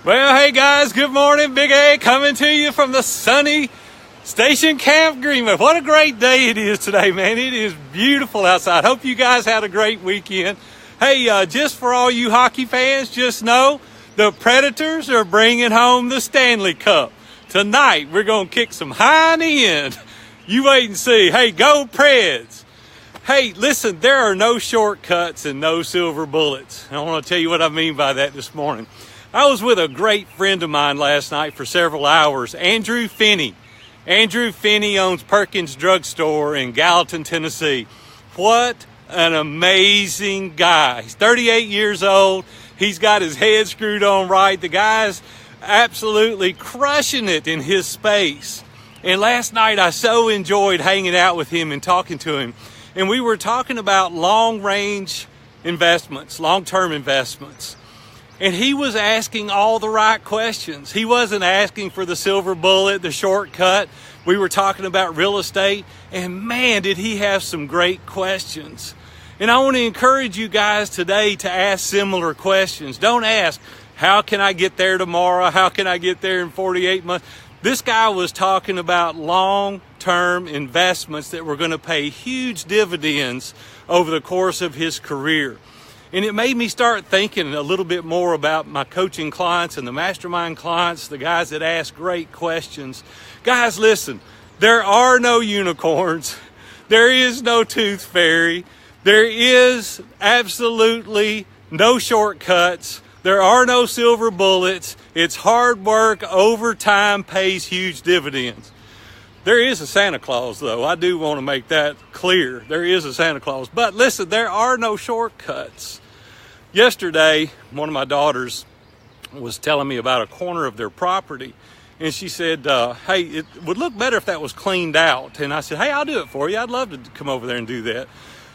Well, hey guys, good morning. Big A coming to you from the sunny Station Camp Greenway. What a great day it is today, man. It is beautiful outside. Hope you guys had a great weekend. Hey, just for all you hockey fans, just know the Predators are bringing home the Stanley Cup. Tonight, we're going to kick some high in the end. You wait and see. Hey, go Preds. Hey, listen, there are no shortcuts and no silver bullets. I want to tell you what I mean by that this morning. I was with a great friend of mine last night for several hours, Andrew Finney. Andrew Finney owns Perkins Drugstore in Gallatin, Tennessee. What an amazing guy. He's 38 years old. He's got his head screwed on right. The guy's absolutely crushing it in his space. And last night I so enjoyed hanging out with him and talking to him. And we were talking about long-range investments, long-term investments. And he was asking all the right questions. He wasn't asking for the silver bullet, the shortcut. We were talking about real estate, and man, did he have some great questions. And I want to encourage you guys today to ask similar questions. Don't ask, how can I get there tomorrow? How can I get there in 48 months? This guy was talking about long-term investments that were going to pay huge dividends over the course of his career. And it made me start thinking a little bit more about my coaching clients and the mastermind clients, the guys that ask great questions. Guys, listen, there are no unicorns. There is no tooth fairy. There is absolutely no shortcuts. There are no silver bullets. It's hard work. Over time pays huge dividends. There is a Santa Claus, though. I do want to make that clear. There is a Santa Claus. But listen, there are no shortcuts. Yesterday, one of my daughters was telling me about a corner of their property. And she said, hey, it would look better if that was cleaned out. And I said, hey, I'll do it for you. I'd love to come over there and do that.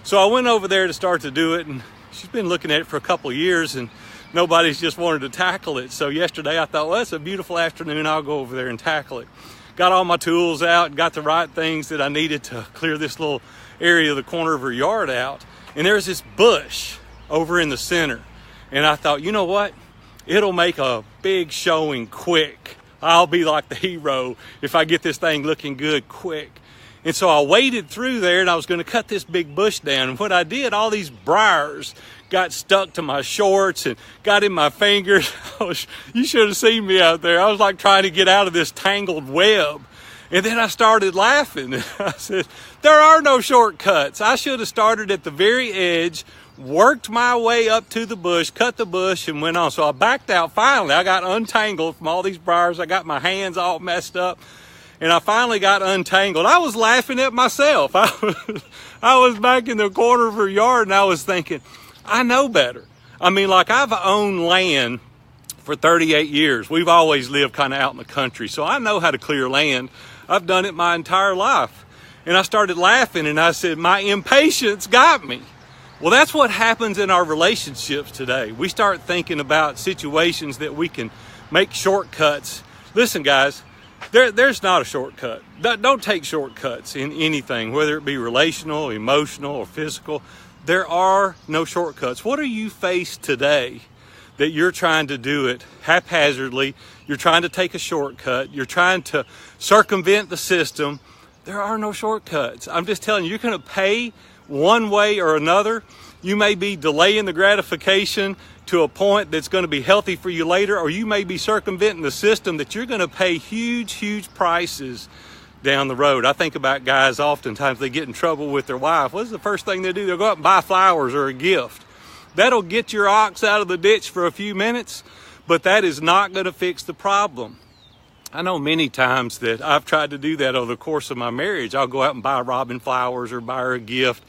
So I went over there to start to do it. And she's been looking at it for a couple of years. And nobody's just wanted to tackle it. So yesterday I thought, well, it's a beautiful afternoon. I'll go over there and tackle it. Got all my tools out, got the right things that I needed to clear this little area of the corner of her yard out. And there's this bush over in the center. And I thought, you know what? It'll make a big showing quick. I'll be like the hero if I get this thing looking good quick. And so I waded through there and I was going to cut this big bush down. And when I did, all these briars got stuck to my shorts and got in my fingers. You should have seen me out there. I was like trying to get out of this tangled web. And then I started laughing. I said, there are no shortcuts. I should have started at the very edge, worked my way up to the bush, cut the bush, and went on. So I backed out finally. I got untangled from all these briars. I got my hands all messed up. And I finally got untangled. I was laughing at myself. I was back in the corner of her yard and I was thinking, I know better. I mean, like I've owned land for 38 years. We've always lived kind of out in the country. So I know how to clear land. I've done it my entire life. And I started laughing and I said, my impatience got me. Well, that's what happens in our relationships today. We start thinking about situations that we can make shortcuts. Listen, guys, there's not a shortcut. Don't take shortcuts in anything, whether it be relational, emotional, or physical. There are no shortcuts. What are you faced today that you're trying to do it haphazardly? You're trying to take a shortcut. You're trying to circumvent the system. There are no shortcuts. I'm just telling you, you're going to pay one way or another. You may be delaying the gratification to a point that's going to be healthy for you later, or you may be circumventing the system that you're going to pay huge, huge prices down the road. I think about guys, oftentimes they get in trouble with their wife. What's the first thing they do? They'll go out and buy flowers or a gift. That'll get your ox out of the ditch for a few minutes, but that is not going to fix the problem. I know many times that I've tried to do that over the course of my marriage. I'll go out and buy Robin flowers or buy her a gift.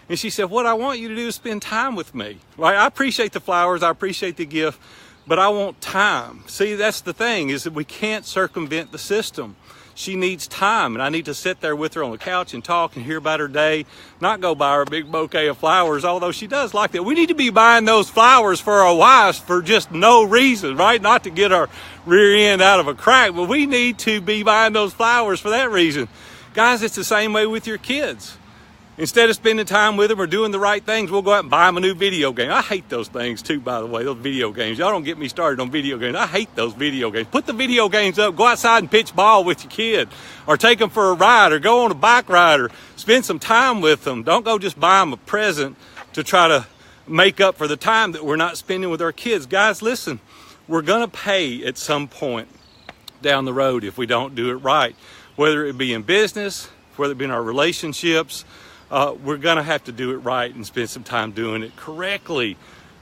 And she said, what I want you to do is spend time with me. Right? I appreciate the flowers. I appreciate the gift, but I want time. See, that's the thing, is that we can't circumvent the system. She needs time, and I need to sit there with her on the couch and talk and hear about her day, not go buy her a big bouquet of flowers, although she does like that. We need to be buying those flowers for our wives for just no reason, right? Not to get our rear end out of a crack, but we need to be buying those flowers for that reason. Guys, it's the same way with your kids. instead of spending time with them or doing the right things, we'll go out and buy them a new video game. I hate those things too, by the way, those video games. Y'all don't get me started on video games. I hate those video games. Put the video games up, go outside and pitch ball with your kid, or take them for a ride, or go on a bike ride, or spend some time with them. Don't go just buy them a present to try to make up for the time that we're not spending with our kids. Guys, listen, we're gonna pay at some point down the road if we don't do it right. Whether it be in business, whether it be in our relationships, we're gonna have to do it right and spend some time doing it correctly.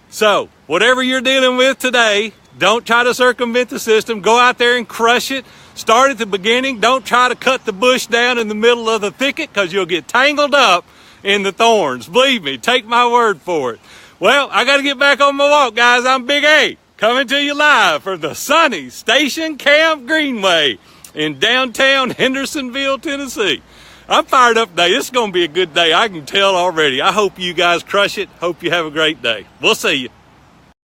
So, whatever you're dealing with today, don't try to circumvent the system. Go out there and crush it. Start at the beginning. Don't try to cut the bush down in the middle of the thicket, because you'll get tangled up in the thorns. Believe me, take my word for it. Well, I got to get back on my walk, guys. I'm Big A, coming to you live from the sunny Station Camp Greenway in downtown Hendersonville, Tennessee. I'm fired up today. This is going to be a good day. I can tell already. I hope you guys crush it. Hope you have a great day. We'll see you.